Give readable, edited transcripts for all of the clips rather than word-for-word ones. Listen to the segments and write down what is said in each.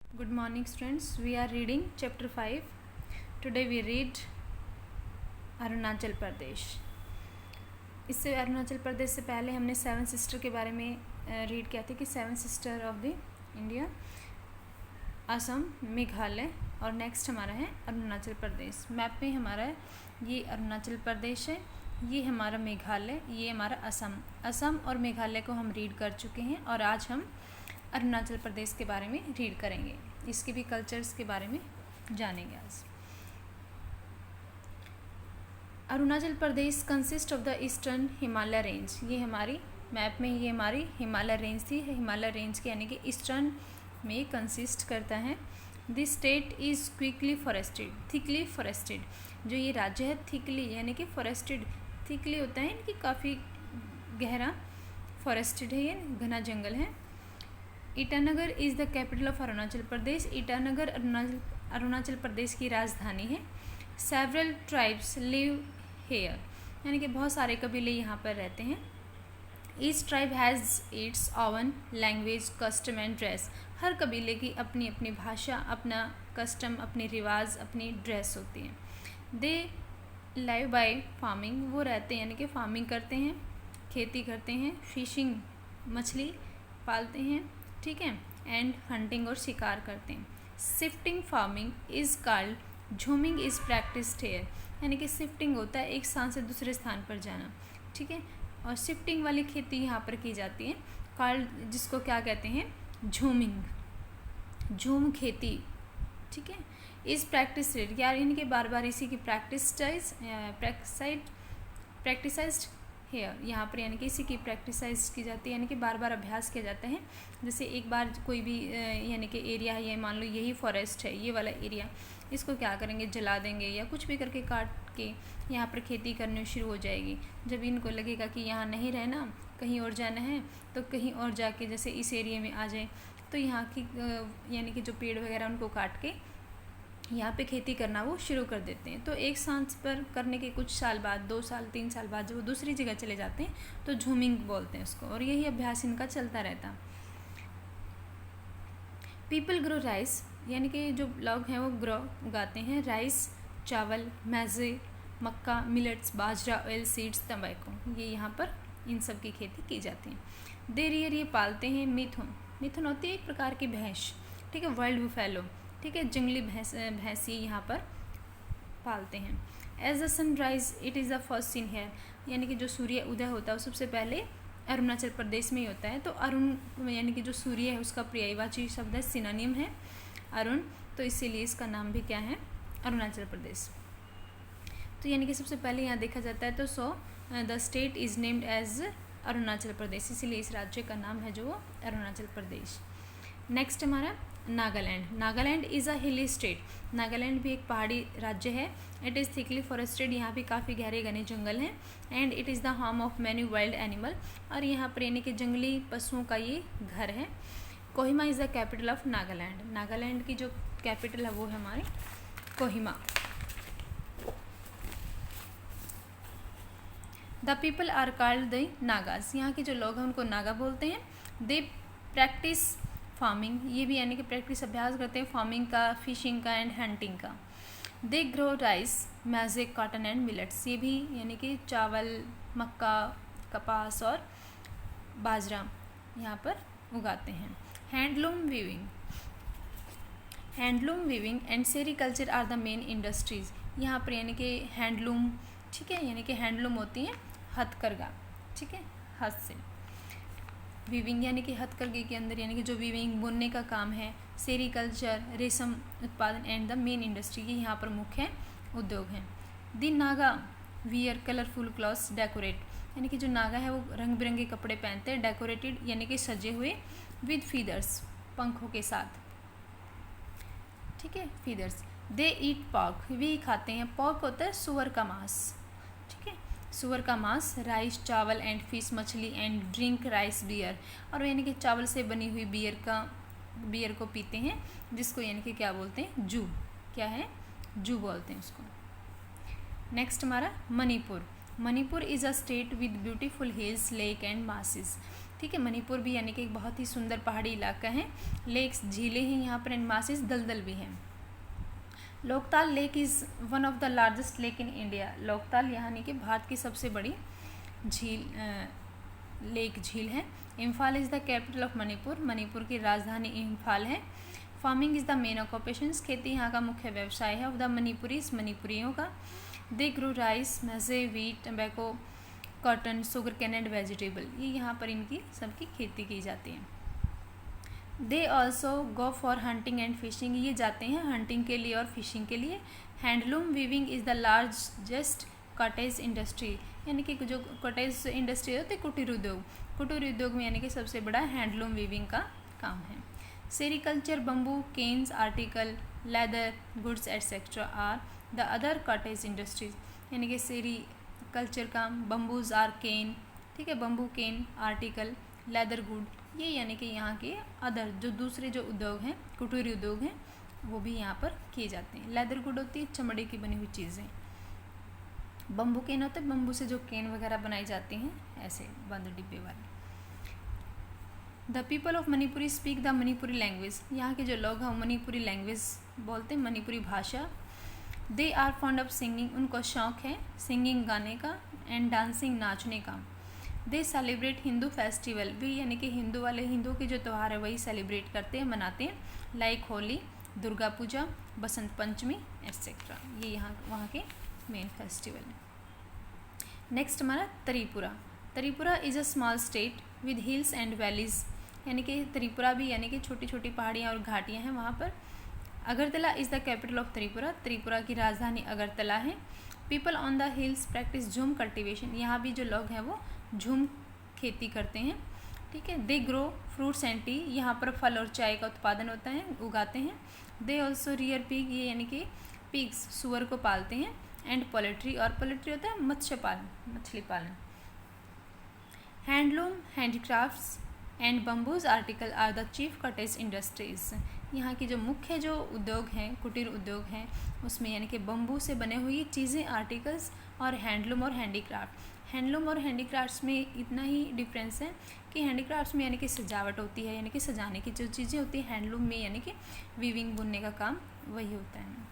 Good morning, students. We are reading chapter 5. Today we read Arunachal Pradesh. इससे अरुणाचल प्रदेश से पहले हमने सेवन सिस्टर के बारे में रीड किया था कि seven sister of the India Assam, Meghalaya और नेक्स्ट हमारा है अरुणाचल प्रदेश. मैप में हमारा ये अरुणाचल प्रदेश है, ये हमारा मेघालय, ये हमारा असम और मेघालय को हम रीड कर चुके हैं और आज हम अरुणाचल प्रदेश के बारे में रीड करेंगे. इसके भी कल्चर्स के बारे में जानेंगे आज. Arunachal Pradesh consist of the eastern Himalaya range. ये हमारी मैप में ये हमारी हिमालय रेंज थी. हिमालय रेंज के यानी कि ईस्टर्न में कंसिस्ट करता है. This state is quickly forested, thickly forested. जो ये राज्य है थिकली यानी कि फॉरेस्टेड, थिकली होता है कि काफ़ी गहरा, फॉरेस्टेड है, ये घना जंगल है. Itanagar is the capital of Arunachal Pradesh. Itanagar Arunachal Pradesh की राजधानी है. सेवरल ट्राइब्स लिव हेयर यानी कि बहुत सारे कबीले यहाँ पर रहते हैं. Each tribe has its own language, custom and dress. हर कबीले की अपनी अपनी भाषा, अपना कस्टम, अपने रिवाज, अपनी ड्रेस होती है. दे लाइव बाय फार्मिंग. वो रहते हैं यानी कि फार्मिंग करते हैं, खेती करते हैं. फिशिंग, मछली पालते हैं, ठीक है. एंड हंटिंग और शिकार करते हैं. Shifting farming is called jhuming is practised here. यानी कि शिफ्टिंग होता है एक स्थान से दूसरे स्थान पर जाना, ठीक है. और शिफ्टिंग वाली खेती यहाँ पर की जाती है, कॉल्ड, जिसको क्या कहते हैं, झूमिंग, झूम खेती, ठीक है. इज़ प्रैक्टिस्ड यानी कि बार बार इसी की प्रैक्टिसाइज्ड हेयर. यहाँ पर यानी कि इसी की प्रैक्टिसाइज की जाती है, यानी कि बार बार अभ्यास किया जाता है. जैसे एक बार कोई भी यानी कि एरिया है, ये मान लो यही फॉरेस्ट है, ये वाला एरिया, इसको क्या करेंगे, जला देंगे या कुछ भी करके काट के यहाँ पर खेती करनी शुरू हो जाएगी. जब इनको लगेगा कि यहाँ नहीं रहना, कहीं और जाना है, तो कहीं और जाके जैसे इस एरिया में आ जाए, तो यहाँ की यानी कि जो पेड़ वगैरह उनको काट के यहाँ पे खेती करना वो शुरू कर देते हैं. तो एक स्थान पर करने के कुछ साल बाद, 2 साल 3 साल बाद जब वो दूसरी जगह चले जाते हैं तो झूमिंग बोलते हैं उसको. और यही अभ्यास इनका चलता रहता. पीपल ग्रो राइस यानी कि जो लोग हैं वो ग्रो उगाते हैं राइस, चावल, मैजे, मक्का, मिलेट्स, बाजरा, ऑयल सीड्स, तंबाकू. ये यहाँ पर इन सब की खेती की जाती है. देरियर ये पालते हैं मिथुन. मिथुन होती है एक प्रकार की भैंस, ठीक है. वाइल्ड बुफेलो, ठीक है, जंगली भैंसी यहाँ पर पालते हैं. As the sun rise it is the first seen here. यानी कि जो सूर्य उदय होता है वो सबसे पहले अरुणाचल प्रदेश में ही होता है. तो अरुण यानी कि जो सूर्य है उसका पर्यायवाची शब्द है, सिनोनिम है अरुण, तो इसीलिए इसका नाम भी क्या है, अरुणाचल प्रदेश. तो यानी कि सबसे पहले यहाँ देखा जाता है. तो the state is named as Arunachal Pradesh, इसीलिए इस राज्य का नाम है जो वो अरुणाचल प्रदेश. नेक्स्ट हमारा नागालैंड. नागालैंड इज़ अ हिली स्टेट. नागालैंड भी एक पहाड़ी राज्य है. It is thickly forested. यहाँ भी काफ़ी गहरे घने जंगल हैं. And it is the home of many wild animal. और यहाँ पर यानी कि जंगली पशुओं का ये घर है. Kohima is the capital of Nagaland. Nagaland की जो कैपिटल है वो है हमारी Kohima. The people are called the Nagas. यहाँ के जो लोग हैं उनको नागा बोलते हैं. They practise farming. ये भी यानी कि प्रैक्टिस, अभ्यास करते हैं फार्मिंग का, फिशिंग का एंड हंटिंग का. They grow rice, magic, cotton and millets. ये भी यानी कि चावल, मक्का, कपास और बाजरा यहाँ पर उगाते हैं. Handloom weaving. Handloom weaving and sericulture are the main industries. यहाँ पर यानी कि हैंडलूम, ठीक है, यानी कि हैंडलूम होती है हथकरघा, ठीक है, हाथ से. वीविंग यानी कि हथकरघे के अंदर यानी कि जो वीविंग, बुनने का काम है. सेरिकल्चर, रेशम उत्पादन एंड द मेन इंडस्ट्री, ये यहाँ पर मुख्य उद्योग हैं. The Naga wear colourful clothes decorate. यानी कि जो नागा है वो रंग बिरंगे कपड़े पहनते हैं. डेकोरेटेड यानी कि सजे हुए, विद फीदर्स, पंखों के साथ, ठीक है, फीदर्स. दे ईट पॉर्क. वे खाते हैं. पॉर्क होता है सुअर का मांस, ठीक है, सुअर का मांस. राइस, चावल एंड फिश, मछली एंड ड्रिंक राइस बियर. और यानी कि चावल से बनी हुई बियर को पीते हैं, जिसको यानी कि क्या बोलते हैं, जू. क्या है, जू बोलते हैं उसको. नेक्स्ट हमारा Manipur. Manipur is a state with beautiful hills, lake and masses. ठीक है। मणिपुर भी यानी कि एक बहुत ही सुंदर पहाड़ी इलाका है। लेक्स, झीलें हैं यहाँ पर, एंड मासिस, दलदल भी हैं। Loktal lake is one of the largest lake in India. Loktal यानी कि भारत की सबसे बड़ी झील है। Imphal is the capital of Manipur. Manipur की राजधानी इम्फाल है। Farming is the main occupations. खेती यहाँ का मुख्य व्यवसाय है। ऑफ द मणिपुरीज, मणिपुरियों का। They grow rice, maize, wheat, tobacco, cotton, sugar cane and vegetable. ये यहाँ पर इनकी सबकी खेती की जाती है। They also go for hunting and fishing. ये जाते हैं हंटिंग के लिए और फिशिंग के लिए। Handloom weaving is the largest cottage industry. यानी कि जो कॉटेज इंडस्ट्री होती है, कुटीर उद्योग, कुटीर उद्योग में यानी कि सबसे बड़ा हैंडलूम वीविंग का काम है। Sericulture, bamboo, canes, article, leather, goods etcetera are the other cottage industries. यानी कि सेरिकल्चर का बम्बूज आर केन, ठीक है, bamboo, cane, article, leather, good, ये यानी कि यहाँ के अदर जो दूसरे जो उद्योग हैं, कुटीर उद्योग हैं, वो भी यहाँ पर किए जाते हैं। लेदर गुड होती है चमड़े की बनी हुई चीज़ें। बम्बू केन होता है बम्बू से जो केन वगैरह बनाई जाती हैं, ऐसे बंद डिब्बे वाले। The people of Manipuri speak the Manipuri language. यहाँ के जो लोग हैं मणिपुरी लैंग्वेज बोलते हैं, मणिपुरी भाषा। They are fond of singing, उनको शौक़ है सिंगिंग, गाने का, एंड डांसिंग, नाचने का। दे सेलिब्रेट हिंदू फेस्टिवल भी, यानी कि हिंदू वाले हिंदुओं के जो त्यौहार है वही सेलिब्रेट करते हैं, मनाते हैं। Like holy, Durga Puja, Basant Panchami etcetera. ये यहाँ वहाँ के मेन फेस्टिवल है। नेक्स्ट हमारा Tripura. Tripura is a small state with hills and valleys. यानी कि त्रिपुरा भी यानी कि छोटी छोटी पहाड़ियाँ और घाटियाँ हैं वहाँ पर। Agartala is the capital of Tripura. Tripura की राजधानी अगरतला है। People on the hills practice झूम कल्टिवेशन। यहाँ भी जो लोग हैं वो झूम खेती करते हैं, ठीक है। They grow fruits and T. यहाँ पर फल और चाय का उत्पादन होता है, उगाते हैं। दे ऑल्सो रियर पिग, ये यानी कि पिग्स, सुअर को पालते हैं। एंड पोल्ट्री, और पोल्ट्री होता है मत्स्य पालन, मछली पालन। Handloom, handicrafts and bamboos article are the chief cottage industries. यहाँ की जो मुख्य जो उद्योग हैं, कुटीर उद्योग हैं, उसमें यानी कि बम्बू से बने हुई चीज़ें, आर्टिकल्स, और हैंडलूम और हैंडीक्राफ्ट। हैंडलूम और हैंडीक्राफ्ट्स में इतना ही डिफरेंस है कि हैंडीक्राफ्ट्स में यानी कि सजावट होती है, यानी कि सजाने की जो चीज़ें होती हैं। हैंडलूम में यानी कि वीविंग, बुनने का काम वही होता है।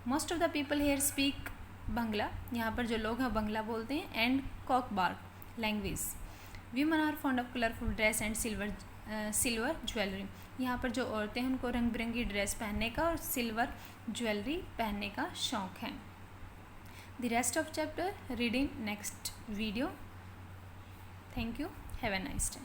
Most of the people here speak Bangla. यहाँ पर जो लोग हैं बंगला बोलते हैं। And Kokborok language. Women are fond of colourful dress and silver jewellery. यहाँ पर जो औरतें हैं उनको रंग बिरंगी ड्रेस पहनने का और सिल्वर ज्वेलरी पहनने का शौक़ है। The rest of chapter read in next video. Thank you. Have a nice day.